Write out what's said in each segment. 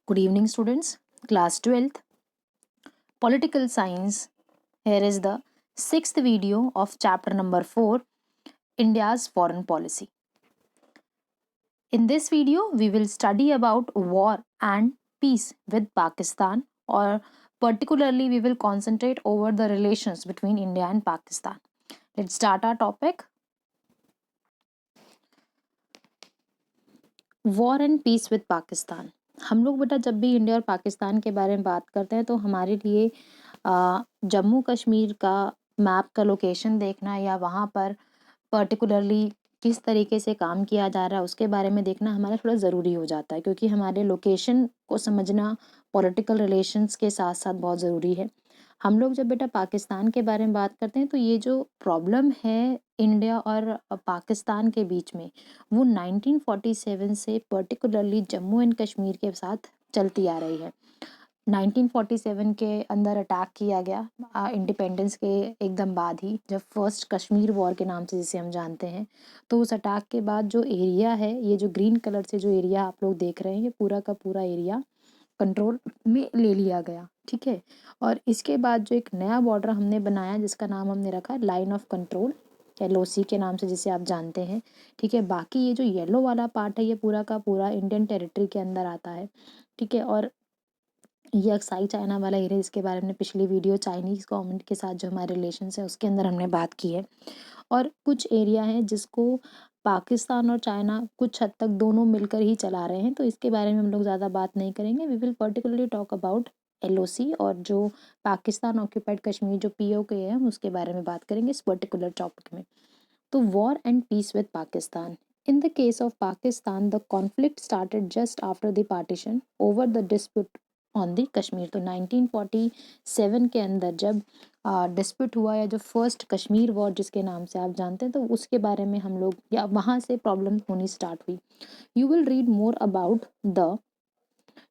Good evening, students. Class 12th, Political Science. Here is the sixth video of chapter number 4, India's Foreign Policy. In this video, we will study about war and peace with Pakistan, or particularly we will concentrate over the relations between India and Pakistan. Let's start our topic. War and peace with Pakistan. हम लोग बेटा जब भी India और पाकिस्तान के बारे में बात करते हैं तो हमारे लिए जम्मू कश्मीर का मैप का लोकेशन देखना या वहाँ पर पर्टिकुलरली किस तरीके से काम किया जा रहा है उसके बारे में देखना हमारा थोड़ा ज़रूरी हो जाता है, क्योंकि हमारे लोकेशन को समझना पॉलिटिकल रिलेशंस के साथ साथ बहुत ज़रूरी है। हम लोग जब बेटा पाकिस्तान के बारे में बात करते हैं तो ये जो प्रॉब्लम है इंडिया और पाकिस्तान के बीच में, वो 1947 से पर्टिकुलरली जम्मू एंड कश्मीर के साथ चलती आ रही है। 1947 के अंदर अटैक किया गया इंडिपेंडेंस के एकदम बाद ही, जब फर्स्ट कश्मीर वॉर के नाम से जिसे हम जानते हैं। तो उस अटैक के बाद जो एरिया है, ये जो ग्रीन कलर से जो एरिया आप लोग देख रहे हैं, ये पूरा का पूरा एरिया कंट्रोल में ले लिया गया, ठीक है। और इसके बाद जो एक नया बॉर्डर हमने बनाया जिसका नाम हमने रखा लाइन ऑफ कंट्रोल, LOC के नाम से जिसे आप जानते हैं, ठीक है। बाकी ये जो येलो वाला पार्ट है ये पूरा का पूरा इंडियन टेरिटरी के अंदर आता है, ठीक है। और ये अक्साई चाइना वाला एरिया, इसके बारे में पिछली वीडियो चाइनीज़ गवर्नमेंट के साथ जो हमारे रिलेशन है उसके अंदर हमने बात की है। और कुछ एरिया है जिसको पाकिस्तान और चाइना कुछ हद तक दोनों मिलकर ही चला रहे हैं, तो इसके बारे में हम लोग ज़्यादा बात नहीं करेंगे। We will particularly talk about LOC और जो पाकिस्तान ऑक्यूपाइड कश्मीर जो POK है हम उसके बारे में बात करेंगे इस पर्टिकुलर टॉपिक में। तो war and peace with Pakistan. In the case of Pakistan, the conflict started just after the partition over the dispute on the Kashmir। तो 1947 के अंदर जब डिस्प्यूट हुआ या जो फर्स्ट कश्मीर वॉर जिसके नाम से आप जानते हैं, तो उसके बारे में हम लोग या वहाँ से प्रॉब्लम होनी स्टार्ट हुई। You will read more about the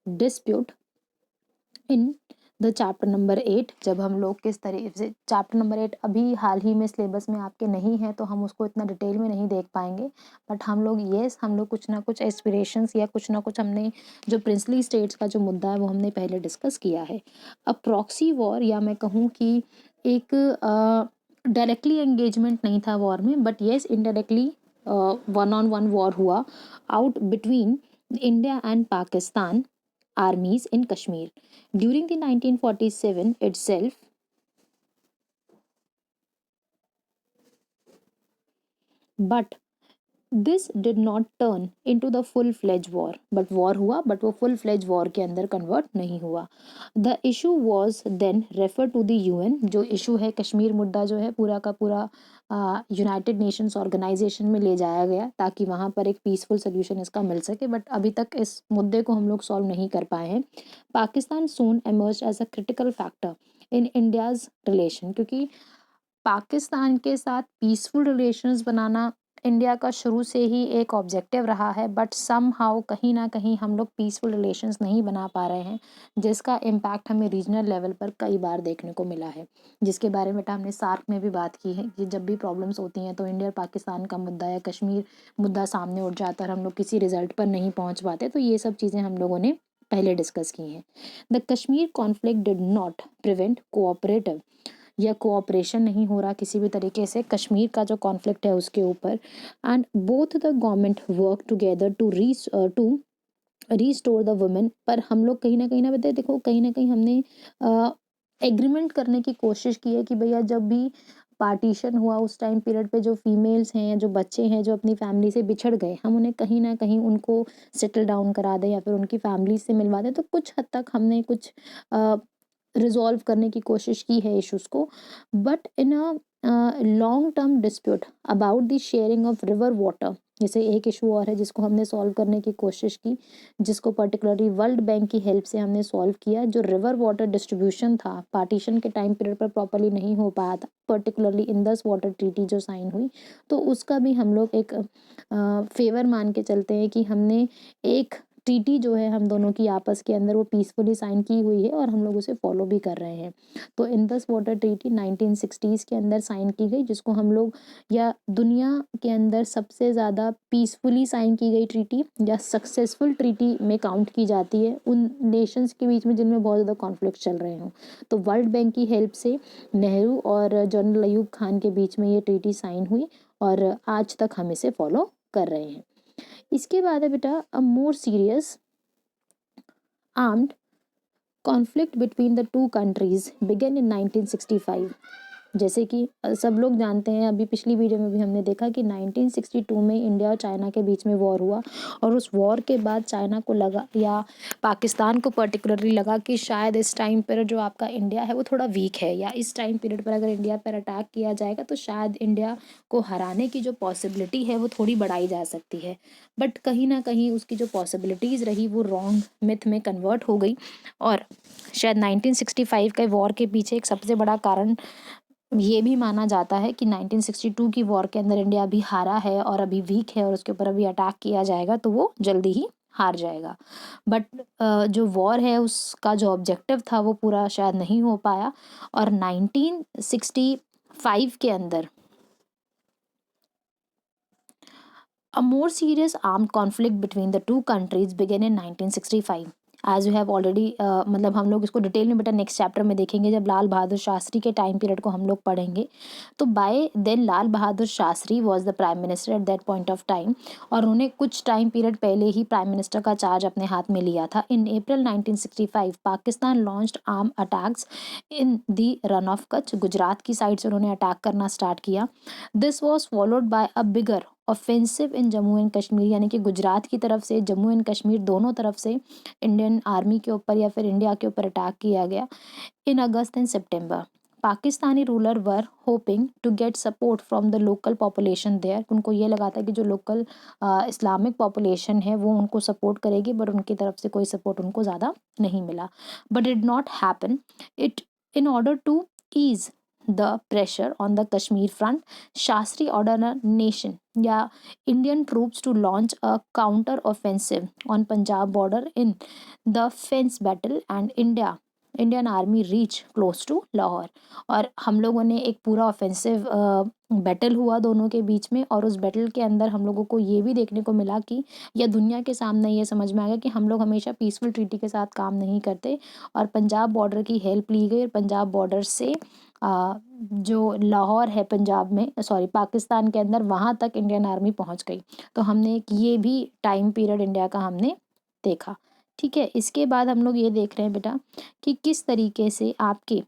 dispute in the chapter number 8। जब हम लोग किस तरीके से चैप्टर नंबर 8 अभी हाल ही में सिलेबस में आपके नहीं है तो हम उसको इतना डिटेल में नहीं देख पाएंगे, बट हम लोग हम लोग कुछ ना कुछ एस्पिरेशंस या कुछ ना कुछ हमने जो प्रिंसली स्टेट्स का जो मुद्दा है वो हमने पहले डिस्कस किया है। अब प्रॉक्सी वॉर, या मैं कहूँ कि एक डायरेक्टली एंगेजमेंट नहीं था वॉर में, but yes indirectly one on one war हुआ out between India and Pakistan armies in Kashmir. During the 1947 itself, but this did not turn into the full-fledged war। but war हुआ, but वो full-fledged war के अंदर convert नहीं हुआ। The issue was then referred to the UN। जो issue है कश्मीर मुद्दा जो है पूरा का पूरा यूनाइटेड नेशंस ऑर्गेनाइजेशन में ले जाया गया ताकि वहाँ पर एक पीसफुल सोल्यूशन इसका मिल सके, बट अभी तक इस मुद्दे को हम लोग सॉल्व नहीं कर पाए हैं। Pakistan soon emerged as a critical factor in India's relation, क्योंकि पाकिस्तान के साथ पीसफुल रिलेशंस बनाना इंडिया का शुरू से ही एक ऑब्जेक्टिव रहा है, बट समहाउ कहीं ना कहीं हम लोग पीसफुल रिलेशंस नहीं बना पा रहे हैं, जिसका इम्पैक्ट हमें रीजनल लेवल पर कई बार देखने को मिला है, जिसके बारे में हमने सार्क में भी बात की है कि जब भी प्रॉब्लम्स होती हैं तो इंडिया और पाकिस्तान का मुद्दा या कश्मीर मुद्दा सामने उठ जाता है और हम लोग किसी रिजल्ट पर नहीं पहुंच पाते। तो ये सब चीज़ें हम लोगों ने पहले डिस्कस की हैं। The Kashmir conflict did not prevent cooperative, या कोऑपरेशन नहीं हो रहा किसी भी तरीके से कश्मीर का जो कॉन्फ्लिक्ट है उसके ऊपर। And both the government work together to restore the women. पर हम लोग कहीं ना बताए, देखो कहीं ना कहीं हमने एग्रीमेंट करने की कोशिश की है कि भैया जब भी पार्टीशन हुआ उस टाइम पीरियड पे जो फीमेल्स हैं या जो बच्चे हैं जो अपनी फैमिली से बिछड़ गए, हम उन्हें कहीं ना कहीं उनको सेटल डाउन करा दें या फिर उनकी फैमिली से मिलवा दें। तो कुछ हद तक हमने कुछ रिजॉल्व करने की कोशिश की है इश्यूज को, but in a long term dispute about the sharing of river water, जैसे एक इशू और है जिसको हमने सॉल्व करने की कोशिश की, जिसको पर्टिकुलरली वर्ल्ड बैंक की हेल्प से हमने सॉल्व किया। जो रिवर वाटर डिस्ट्रीब्यूशन था पार्टीशन के टाइम पीरियड पर प्रॉपरली नहीं हो पाया था, पर्टिकुलरली इंदस वाटर ट्रीटी जो साइन हुई, तो उसका भी हम लोग एक फेवर मान के चलते हैं कि हमने एक ट्रीटी जो है हम दोनों की आपस के अंदर वो पीसफुली साइन की हुई है और हम लोग उसे फॉलो भी कर रहे हैं। तो इंडस वाटर ट्रीटी 1960s के अंदर साइन की गई, जिसको हम लोग या दुनिया के अंदर सबसे ज़्यादा पीसफुली साइन की गई ट्रीटी या सक्सेसफुल ट्रीटी में काउंट की जाती है उन नेशंस के बीच में जिनमें बहुत ज़्यादा कॉन्फ्लिक्ट चल रहे हों। तो वर्ल्ड बैंक की हेल्प से नेहरू और जनरल अयूब खान के बीच में ये ट्रीटी साइन हुई और आज तक हम इसे फॉलो कर रहे हैं। इसके बाद है बेटा a more serious armed conflict between the two countries began in 1965। जैसे कि सब लोग जानते हैं, अभी पिछली वीडियो में भी हमने देखा कि 1962 में इंडिया और चाइना के बीच में वॉर हुआ और उस वॉर के बाद चाइना को लगा या पाकिस्तान को पर्टिकुलरली लगा कि शायद इस टाइम पर जो आपका इंडिया है वो थोड़ा वीक है, या इस टाइम पीरियड पर अगर इंडिया पर अटैक किया जाएगा तो शायद इंडिया को हराने की जो पॉसिबिलिटी है वो थोड़ी बढ़ाई जा सकती है। बट कहीं ना कहीं उसकी जो पॉसिबिलिटीज़ रही वो रॉन्ग मिथ में कन्वर्ट हो गई और शायद 1965 के वॉर के पीछे एक सबसे बड़ा कारण ये भी माना जाता है कि 1962 की वॉर के अंदर इंडिया अभी हारा है और अभी वीक है और उसके ऊपर अभी अटैक किया जाएगा तो वो जल्दी ही हार जाएगा। बट जो वॉर है उसका जो ऑब्जेक्टिव था वो पूरा शायद नहीं हो पाया और 1965 के अंदर A more serious armed conflict between the two countries began in 1965. As you have already मतलब हम लोग इसको डिटेल में बेटा नेक्स्ट चैप्टर में देखेंगे जब लाल बहादुर शास्त्री के टाइम पीरियड को हम लोग पढ़ेंगे। तो by then Lal Bahadur Shastri was the prime minister at that point of time और उन्होंने कुछ टाइम पीरियड पहले ही प्राइम मिनिस्टर का चार्ज अपने हाथ में लिया था। In April 1965 Pakistan launched arm attacks in the run of Kutch. Gujarat की साइड से उन्होंने अटैक करना स्टार्ट किया। This was followed by a bigger offensive in Jammu and Kashmir, यानी कि गुजरात की तरफ से जम्मू एंड कश्मीर दोनों तरफ से इंडियन आर्मी के ऊपर या फिर इंडिया के ऊपर अटैक किया गया in August and September. Pakistani ruler were hoping to get support from the local population there. उनको ये लगा था कि जो लोकल इस्लामिक पॉपुलेशन है वो उनको सपोर्ट करेगी, बट उनकी तरफ से कोई सपोर्ट उनको ज़्यादा नहीं मिला। But did not happen it in order to ease the pressure on the Kashmir front, Shastri ordered a nation, yeah, Indian troops to launch a counter offensive on Punjab border in the fence battle and Indian army reach close to Lahore. और हम लोगों ने एक पूरा offensive battle हुआ दोनों के बीच में और उस बैटल के अंदर हम लोगों को ये भी देखने को मिला कि या दुनिया के सामने ये समझ में आ गया कि हम लोग हमेशा पीसफुल ट्रीटी के साथ काम नहीं करते और पंजाब बॉर्डर की हेल्प ली गई और पंजाब बॉर्डर से जो लाहौर है पंजाब में, सॉरी पाकिस्तान के अंदर, वहाँ तक इंडियन आर्मी पहुँच गई। तो हमने एक ये भी टाइम पीरियड इंडिया का हमने देखा। ठीक है, इसके बाद हम लोग ये देख रहे हैं बेटा कि किस तरीके से आपके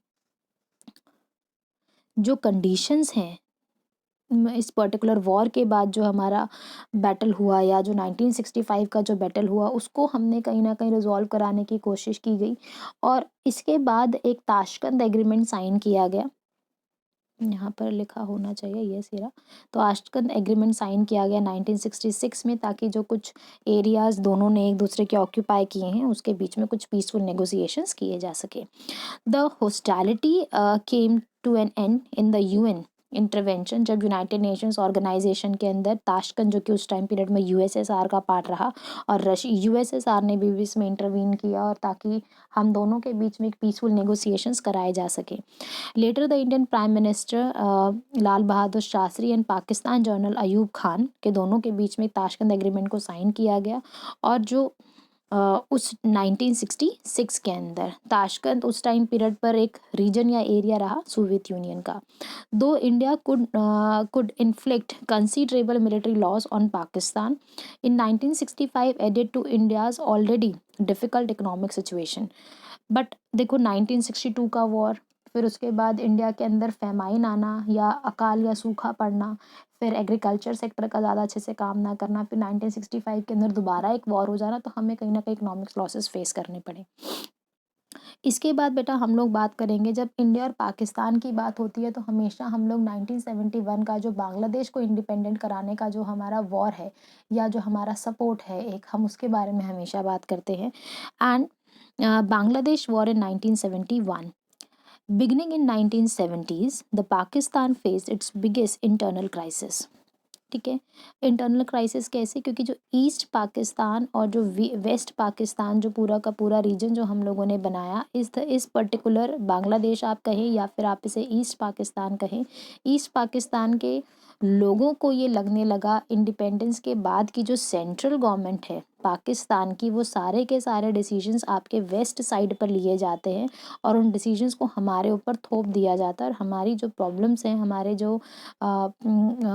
जो कंडीशंस हैं इस पर्टिकुलर वॉर के बाद जो हमारा बैटल हुआ या जो 1965 का जो बैटल हुआ उसको हमने कहीं ना कहीं रिजॉल्व कराने की कोशिश की गई और इसके बाद एक ताशकंद एग्रीमेंट साइन किया गया। यहाँ पर लिखा होना चाहिए ये सिरा। तो ताशकंद एग्रीमेंट साइन किया गया 1966 में ताकि जो कुछ एरियाज दोनों ने एक दूसरे के ऑक्यूपाई किए हैं उसके बीच में कुछ पीसफुल नेगोशिएशंस किए जा सके। The hostility came to an end in the UN intervention जब यूनाइटेड नेशंस ऑर्गेनाइजेशन के अंदर ताशकंद जो कि उस टाइम पीरियड में यूएसएसआर का पार्ट रहा और यूएसएसआर ने भी इसमें इंटरवीन किया और ताकि हम दोनों के बीच में एक पीसफुल नेगोशिएशंस कराए जा सके। Later the Indian prime minister Lal Bahadur Shastri and Pakistan general Ayub Khan के दोनों के बीच में ताशकंद एग्रीमेंट को साइन किया गया और जो उस 1966 के अंदर ताशकंद उस टाइम पीरियड पर एक रीजन या एरिया रहा सोवियत यूनियन का। दो India could inflict considerable military loss on Pakistan in 1965 added to India's already difficult economic situation। But देखो 1962 का वॉर, फिर उसके बाद इंडिया के अंदर फेमाइन आना या अकाल या सूखा पड़ना, फिर एग्रीकल्चर सेक्टर का ज़्यादा अच्छे से काम ना करना, फिर 1965 के अंदर दोबारा एक वॉर हो जाना, तो हमें कहीं ना कहीं इकोनॉमिक्स लॉसेस फेस करने पड़े। इसके बाद बेटा हम लोग बात करेंगे जब इंडिया और पाकिस्तान की बात होती है तो हमेशा हम लोग 1971 का जो बांग्लादेश को इंडिपेंडेंट कराने का जो हमारा वॉर है या जो हमारा सपोर्ट है एक, हम उसके बारे में हमेशा बात करते हैं। And Bangladesh war in 1971। Beginning in 1970s, the Pakistan faced its biggest internal crisis. ठीक है। इंटरनल क्राइसिस कैसे? क्योंकि जो ईस्ट पाकिस्तान और जो वेस्ट पाकिस्तान, जो पूरा का पूरा रीजन जो हम लोगों ने बनाया, इस पर्टिकुलर बांग्लादेश आप कहें या फिर आप इसे ईस्ट पाकिस्तान कहें, ईस्ट पाकिस्तान के लोगों को ये लगने लगा इंडिपेंडेंस के बाद की जो सेंट्रल गवर्नमेंट है पाकिस्तान की, वो सारे के सारे डिसीजंस आपके वेस्ट साइड पर लिए जाते हैं और उन डिसीजंस को हमारे ऊपर थोप दिया जाता है और हमारी जो प्रॉब्लम्स हैं, हमारे जो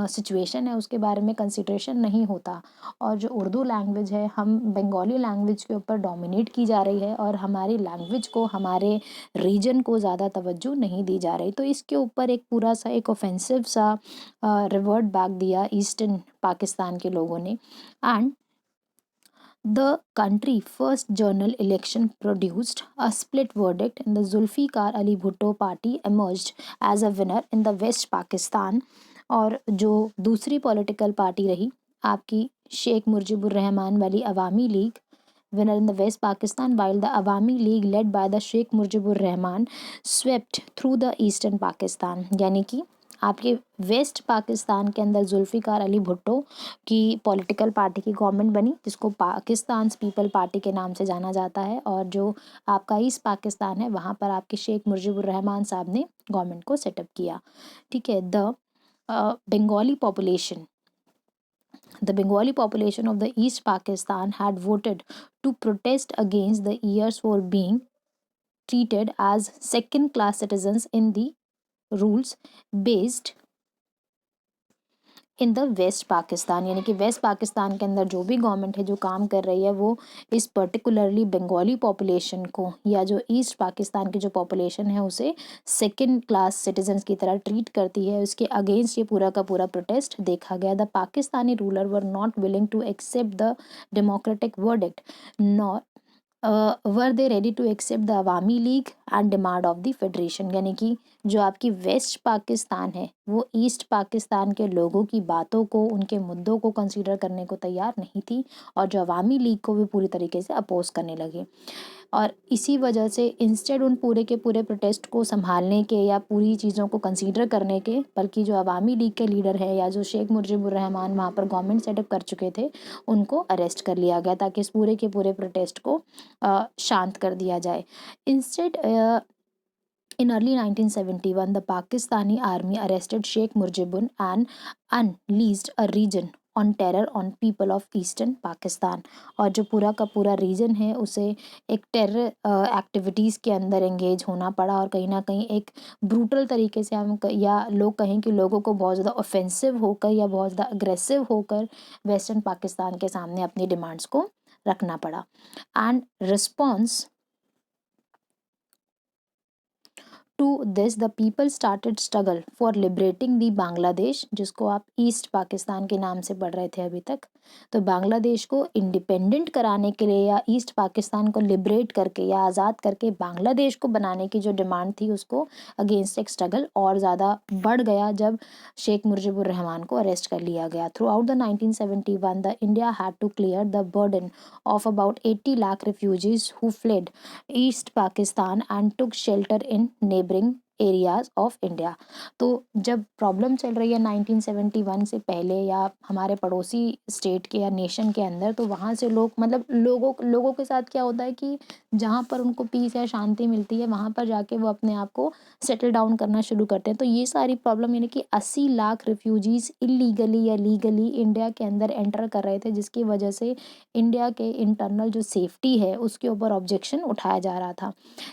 सिचुएशन है उसके बारे में कंसिडरेशन नहीं होता। और जो उर्दू लैंग्वेज है, हम बंगाली लैंग्वेज के ऊपर डोमिनेट की जा रही है और हमारी लैंग्वेज को, हमारे रीजन को ज़्यादा तवज्जो नहीं दी जा रही। तो इसके ऊपर एक पूरा सा एक ऑफेंसिव सा रिवर्ट बैक दिया ईस्टर्न पाकिस्तान के लोगों ने। And the country first journal election produced a split verdict and the Zulfikar Ali Bhutto party emerged as a winner in the West Pakistan। और जो दूसरी पॉलिटिकल पार्टी रही आपकी शेख मुजीबुर रहमान वाली अवामी league, winner in the West Pakistan, while the Awami League led by the Sheikh Mujibur Rahman swept through the Eastern Pakistan। यानी कि आपके waste Pakistan के अंदर जुल्फ़िकार अली भुट्टो की पॉलिटिकल पार्टी की गवर्नमेंट बनी, जिसको पाकिस्तान पीपल पार्टी के नाम से जाना जाता है। और जो आपका ईस्ट पाकिस्तान है, वहाँ पर आपके शेख मुजीबुर रहमान साहब ने गवर्नमेंट को सेटअप किया। ठीक है। Bengali population The Bengali population of the East Pakistan had voted to protest against the years for being treated as second class citizens in the rules based in the west Pakistan. यानी कि waste Pakistan के अंदर जो भी government है जो काम कर रही है, वो इस पर्टिकुलरली बंगाली पॉपुलेशन को या जो ईस्ट पाकिस्तान की जो पॉपुलेशन है उसे सेकंड क्लास सिटीजन्स की तरह ट्रीट करती है। उसके अगेंस्ट ये पूरा का पूरा प्रोटेस्ट देखा गया। The Pakistani ruler were not willing to accept the democratic verdict nor were they ready to accept the Awami League and demand of the federation. यानी कि जो आपकी वेस्ट पाकिस्तान है वो ईस्ट पाकिस्तान के लोगों की बातों को, उनके मुद्दों को कंसीडर करने को तैयार नहीं थी और जो अवामी लीग को भी पूरी तरीके से अपोज करने लगे। और इसी वजह से इंस्टेड उन पूरे के पूरे प्रोटेस्ट को संभालने के या पूरी चीज़ों को कंसीडर करने के, बल्कि जो अवामी लीग के लीडर है या जो शेख मुजीबुर रहमान वहाँ पर गवर्नमेंट सेटअप कर चुके थे, उनको अरेस्ट कर लिया गया ताकि इस पूरे के पूरे प्रोटेस्ट को शांत कर दिया जाए। Instead in early 1971, the Pakistani army arrested Sheikh Mujibur and unleashed a region on terror on people of eastern Pakistan. और जो पूरा का पूरा रीजन है उसे एक टेरर एक्टिविटीज़ के अंदर एंगेज होना पड़ा और कहीं ना कहीं एक ब्रूटल तरीके से हम या लोग कहें कि लोगों को बहुत ज़्यादा ऑफेंसिव होकर या बहुत ज़्यादा अग्रेसिव होकर वेस्टर्न पाकिस्तान के सामने अपनी डिमांड्स को रखना पड़ा। And response to this the people started struggle for liberating the Bangladesh, जिसको आप ईस्ट पाकिस्तान के नाम से पढ़ रहे थे अभी तक। तो बांग्लादेश को इंडिपेंडेंट कराने के लिए या ईस्ट पाकिस्तान को लिबरेट करके या आज़ाद करके बांग्लादेश को बनाने की जो डिमांड थी उसको अगेंस्ट एक स्ट्रगल और ज़्यादा बढ़ गया जब शेख मुजीबुर रहमान को अरेस्ट कर लिया गया। Throughout the 1971 the India had to clear the burden of about 80 lakh refugees who fled east Pakistan and took shelter in neighbouring areas of India. तो जब प्रॉब्लम चल रही है 1971 से पहले या हमारे पड़ोसी स्टेट के या नेशन के अंदर, तो वहाँ से लोग मतलब लोगों के साथ क्या होता है कि जहाँ पर उनको पीस या शांति मिलती है वहाँ पर जाके वो अपने आप को सेटल डाउन करना शुरू करते हैं। तो ये सारी प्रॉब्लम यानी कि 80 लाख रिफ्यूजीज इलीगली या लीगली इंडिया के अंदर एंटर कर रहे थे, जिसकी वजह से इंडिया के इंटरनल जो सेफ्टी है उसके ऊपर ऑब्जेक्शन उठाया जा रहा था।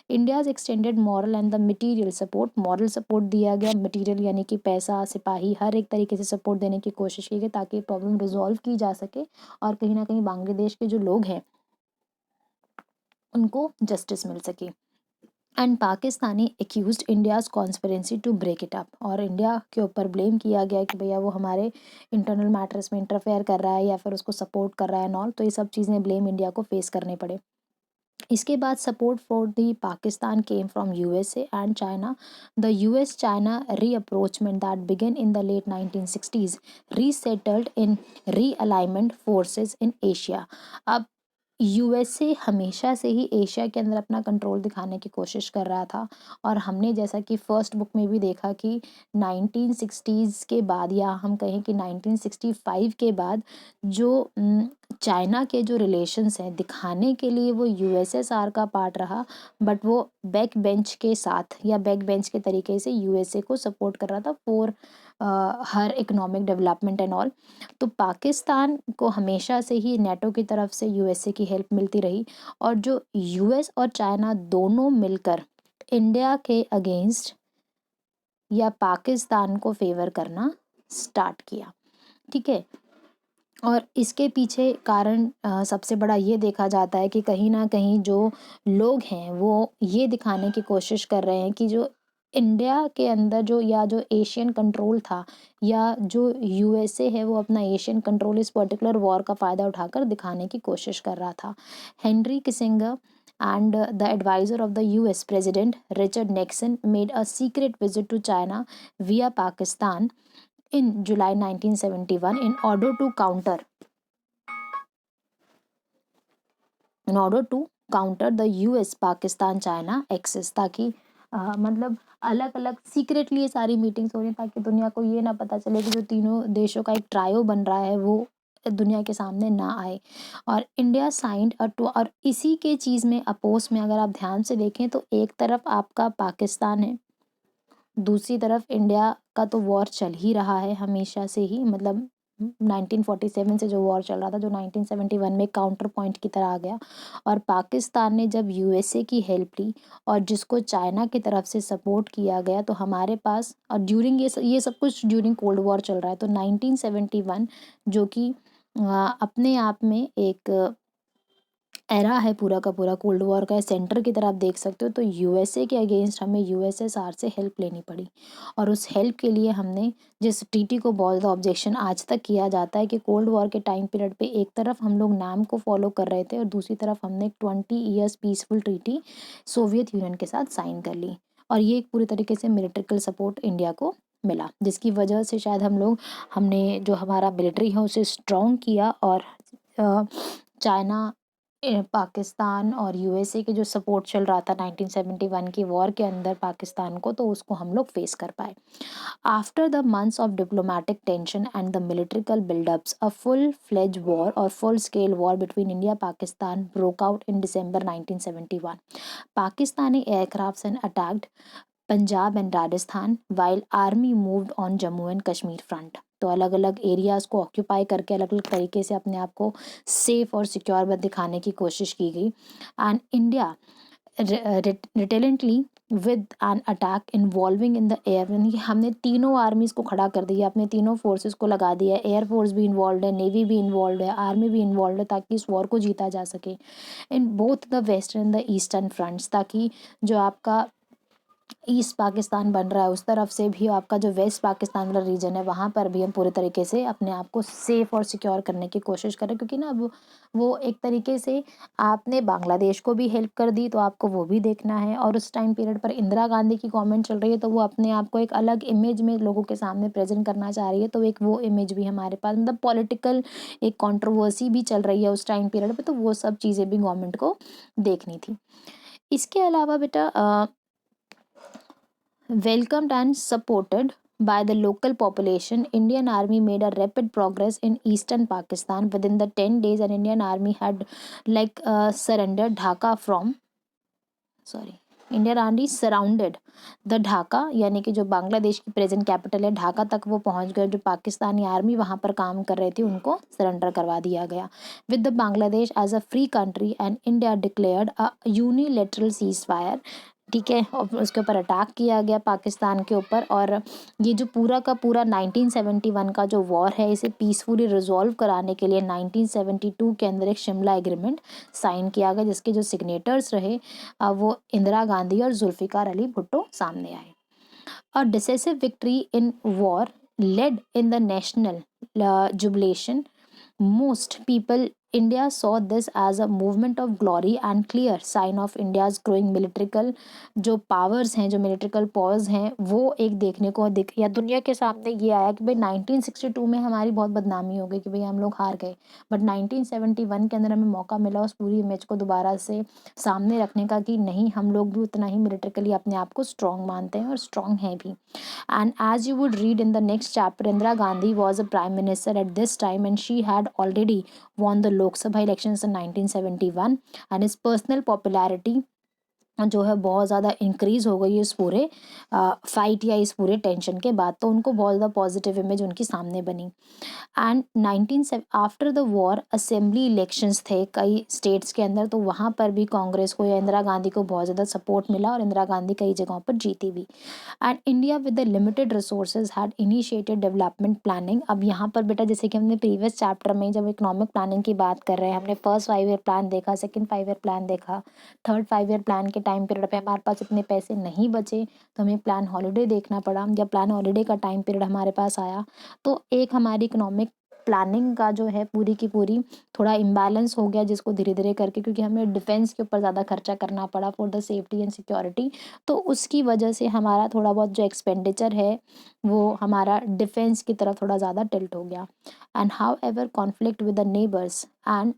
India's extended moral and the material support, moral support दिया गया, मटेरियल यानी कि पैसा, सिपाही, हर एक तरीके से सपोर्ट देने की कोशिश की गई ताकि प्रॉब्लम रिजॉल्व की जा सके और कहीं ना कहीं बांग्लादेश के जो लोग हैं उनको जस्टिस मिल सके। And Pakistani accused India's conspiracy to break it up, और इंडिया के ऊपर ब्लेम किया गया कि भैया वो हमारे इंटरनल मैटर्स में इंटरफेयर कर रहा है या फिर उसको सपोर्ट कर रहा है नॉल। तो ये सब चीज़ें ब्लेम इंडिया को फेस करने पड़े। इसके बाद support for the Pakistan came from USA and China. The US China rapprochement that began in the late 1960s resettled in realignment forces in Asia. अब यूएसए हमेशा से ही एशिया के अंदर अपना कंट्रोल दिखाने की कोशिश कर रहा था और हमने जैसा कि फर्स्ट बुक में भी देखा कि 1960s के बाद या हम कहें कि 1965 के बाद जो चाइना के जो रिलेशंस हैं दिखाने के लिए वो यूएसएसआर का पार्ट रहा, बट वो बैक बेंच के साथ या बैक बेंच के तरीके से यूएसए को सपोर्ट कर रहा था for her economic development and all. तो पाकिस्तान को हमेशा से ही नेटो की तरफ से यूएसए की हेल्प मिलती रही और जो यूएस और चाइना दोनों मिलकर इंडिया के अगेंस्ट या पाकिस्तान को फेवर करना स्टार्ट किया, ठीक है। और इसके पीछे कारण सबसे बड़ा ये देखा जाता है कि कहीं ना कहीं जो लोग हैं वो ये दिखाने की कोशिश कर रहे हैं कि जो इंडिया के अंदर जो या जो एशियन कंट्रोल था या जो यूएसए है वो अपना एशियन कंट्रोल इस पर्टिकुलर वॉर का फ़ायदा उठाकर दिखाने की कोशिश कर रहा था। Henry Kissinger and the advisor of the US President Richard Nixon made a secret visit to China via Pakistan in July 1971 in order to counter the US Pakistan China axis, ताकि मतलब अलग अलग सीक्रेटली ये सारी मीटिंग्स हो रही ताकि दुनिया को ये ना पता चले कि जो तीनों देशों का एक ट्रायो बन रहा है वो दुनिया के सामने ना आए। और इंडिया साइंड और इसी के चीज़ में अपोज में अगर आप ध्यान से देखें तो एक तरफ आपका पाकिस्तान है, दूसरी तरफ इंडिया का तो वॉर चल ही रहा है हमेशा से ही, मतलब 1947 से जो वॉर चल रहा था जो 1971 में काउंटर पॉइंट की तरह आ गया। और पाकिस्तान ने जब यूएसए की हेल्प ली और जिसको चाइना की तरफ से सपोर्ट किया गया तो हमारे पास और ड्यूरिंग ये सब कुछ ड्यूरिंग कोल्ड वॉर चल रहा है। तो 1971 जो कि अपने आप में एक एरा है पूरा का पूरा कोल्ड वॉर का सेंटर की तरह आप देख सकते हो। तो यूएसए के अगेंस्ट हमें यूएसएसआर से हेल्प लेनी पड़ी और उस हेल्प के लिए हमने जिस ट्रीटी को बहुत ऑब्जेक्शन आज तक किया जाता है कि कोल्ड वॉर के टाइम पीरियड पे एक तरफ हम लोग नाम को फॉलो कर रहे थे और दूसरी तरफ हमने 20 years peaceful treaty Soviet union के साथ साइन कर ली और ये एक पूरी तरीके से मिलिट्रिकल सपोर्ट इंडिया को मिला, जिसकी वजह से शायद हमने जो हमारा मिलिट्री है उसे स्ट्रॉन्ग किया और चाइना पाकिस्तान और यूएसए के जो सपोर्ट चल रहा था 1971 की वॉर के अंदर पाकिस्तान को, तो उसको हम लोग फेस कर पाए। After the months of diplomatic tension and the militarical buildups a full fledge war or full scale war between India Pakistan broke out in December 1971. Pakistani aircrafts and attacked Punjab and Rajasthan while army moved on Jammu and Kashmir front. तो अलग अलग areas को occupy करके अलग अलग तरीके से अपने आप को सेफ और सिक्योर दिखाने की कोशिश की गई। And India retaliated with an attack involving in the air, यानी कि हमने तीनों आर्मीज़ को खड़ा कर दिया, अपने तीनों फोर्सेस को लगा दिया, एयर फोर्स भी इन्वॉल्व है, नेवी भी इन्वॉल्व है, आर्मी भी इन्वॉल्व है ताकि इस वॉर को जीता जा सके in both the western the eastern fronts, ताकि जो आपका ईस्ट पाकिस्तान बन रहा है उस तरफ से भी आपका जो वेस्ट पाकिस्तान वाला रीजन है वहाँ पर भी हम पूरे तरीके से अपने आप को सेफ और सिक्योर करने की कोशिश करें, क्योंकि ना वो एक तरीके से आपने बांग्लादेश को भी हेल्प कर दी तो आपको वो भी देखना है। और उस टाइम पीरियड पर इंदिरा गांधी की गवर्नमेंट चल रही है तो वो अपने आप को एक अलग इमेज में लोगों के सामने प्रेजेंट करना चाह रही है, तो एक वो इमेज भी हमारे पास, मतलब पॉलिटिकल एक कंट्रोवर्सी भी चल रही है उस टाइम पीरियड पे, तो वो सब चीज़ें भी गवर्नमेंट को देखनी थी। इसके अलावा बेटा welcomed and supported by the local population, Indian Army made a rapid progress in eastern Pakistan. Within the 10 days, an Indian Army had surrendered Dhaka from, sorry, Indian army surrounded the Dhaka, यानी कि जो बांग्लादेश की present capital है ढाका तक वो पहुंच गए। जो पाकिस्तानी आर्मी वहां पर काम कर रही थी उनको सरेंडर करवा दिया गया। With the Bangladesh as a free country and India declared a unilateral ceasefire, ठीक है, और उसके ऊपर अटैक किया गया पाकिस्तान के ऊपर। और ये जो पूरा का पूरा 1971 का जो वॉर है इसे पीसफुली रिजॉल्व कराने के लिए 1972 के अंदर एक शिमला एग्रीमेंट साइन किया गया, जिसके जो सिग्नेटर्स रहे वो इंदिरा गांधी और जुल्फिकार अली भुट्टो सामने आए। A decisive victory in war led in the national jubilation, most people India saw this as a movement of glory and clear sign of India's growing militarical जो powers हैं, जो militarical powers हैं, वो एक देखने को दिख या दुनिया के सामने ये आया कि भाई 1962 में हमारी बहुत बदनामी हो गई कि भाई हम लोग हार गए, बट 1971 के अंदर हमें मौका मिला उस पूरी इमेज को दोबारा से सामने रखने का कि नहीं, हम लोग भी उतना ही मिलिट्रिकली अपने आप को स्ट्रॉन्ग मानते हैं और स्ट्रॉन्ग हैं भी. And as you would read in the next chapter, Indira Gandhi was a prime minister at this time and she had already won the Lok Sabha elections in 1971, and his personal popularity जो है बहुत ज़्यादा increase हो गई इस पूरे fight या इस पूरे टेंशन के बाद, तो उनको बहुत ज़्यादा पॉजिटिव इमेज उनकी सामने बनी. And 19 after the war assembly elections थे कई स्टेट्स के अंदर, तो वहाँ पर भी कांग्रेस को या इंदिरा गांधी को बहुत ज़्यादा सपोर्ट मिला और इंदिरा गांधी कई जगहों पर जीती भी. And India with the limited resources had initiated development planning. अब यहाँ पर बेटा जैसे कि हमने प्रीवियस चैप्टर में जब इकोनॉमिक प्लानिंग की बात कर रहे हैं, हमने फर्स्ट 5 ईयर प्लान देखा, सेकंड 5 ईयर प्लान देखा, थर्ड 5 ईयर प्लान के टाइम पीरियड पे हमारे पास इतने पैसे नहीं बचे तो हमें प्लान हॉलीडे देखना पड़ा. जब प्लान हॉलीडे का टाइम पीरियड हमारे पास आया तो एक हमारी इकोनॉमिक प्लानिंग का जो है पूरी की पूरी थोड़ा इम्बैलेंस हो गया, जिसको धीरे धीरे करके, क्योंकि हमें डिफेंस के ऊपर ज़्यादा खर्चा करना पड़ा for the safety and security, तो उसकी वजह से हमारा थोड़ा बहुत जो एक्सपेंडिचर है वो हमारा डिफेंस की तरफ थोड़ा ज़्यादा टिल्ट हो गया. And how ever conflict with the neighbours and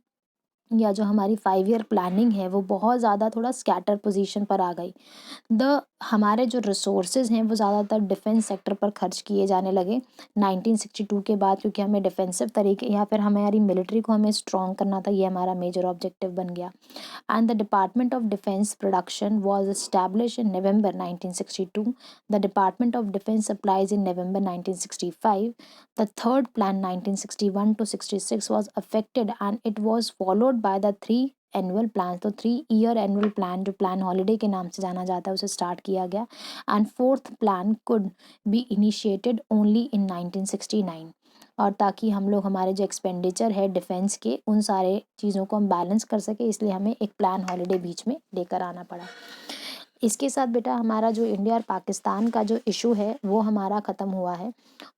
या जो हमारी 5 ईयर प्लानिंग है वो बहुत ज़्यादा थोड़ा स्कैटर पोजीशन पर आ गई. हमारे जो रिसोर्सेज हैं वो ज़्यादातर डिफेंस सेक्टर पर खर्च किए जाने लगे 1962 के बाद, क्योंकि हमें डिफेंसिव तरीके या फिर हमारी मिलिट्री को हमें स्ट्रॉन्ग करना था, ये हमारा मेजर ऑब्जेक्टिव बन गया. And the Department of Defense production was established in November 1962. The Department of Defense supplies in November 1965. The third plan 1961 to 66 was affected and it was followed by the three annual plan. तो 3 year annual plan जो plan holiday के नाम से जाना जाता है उसे start किया गया. And fourth plan could be initiated only in 1969. और ताकि हम लोग हमारे जो एक्सपेंडिचर है डिफेंस के उन सारे चीज़ों को हम बैलेंस कर सके, इसलिए हमें एक प्लान हॉलीडे बीच में लेकर आना पड़ा. इसके साथ बेटा हमारा जो इंडिया और पाकिस्तान का जो इशू है वो हमारा ख़त्म हुआ है.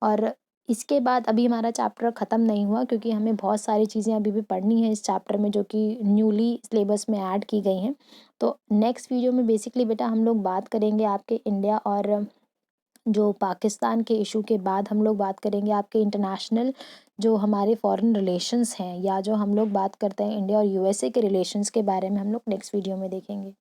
और इसके बाद अभी हमारा चैप्टर ख़त्म नहीं हुआ, क्योंकि हमें बहुत सारी चीज़ें अभी भी पढ़नी है इस चैप्टर में जो कि न्यूली सिलेबस में ऐड की गई हैं. तो नेक्स्ट वीडियो में बेसिकली बेटा हम लोग बात करेंगे आपके इंडिया और जो पाकिस्तान के इशू के बाद हम लोग बात करेंगे आपके इंटरनेशनल जो हमारे फॉरेन रिलेशंस हैं, या जो हम लोग बात करते हैं इंडिया और यूएसए के रिलेशंस के बारे में हम लोग नेक्स्ट वीडियो में देखेंगे.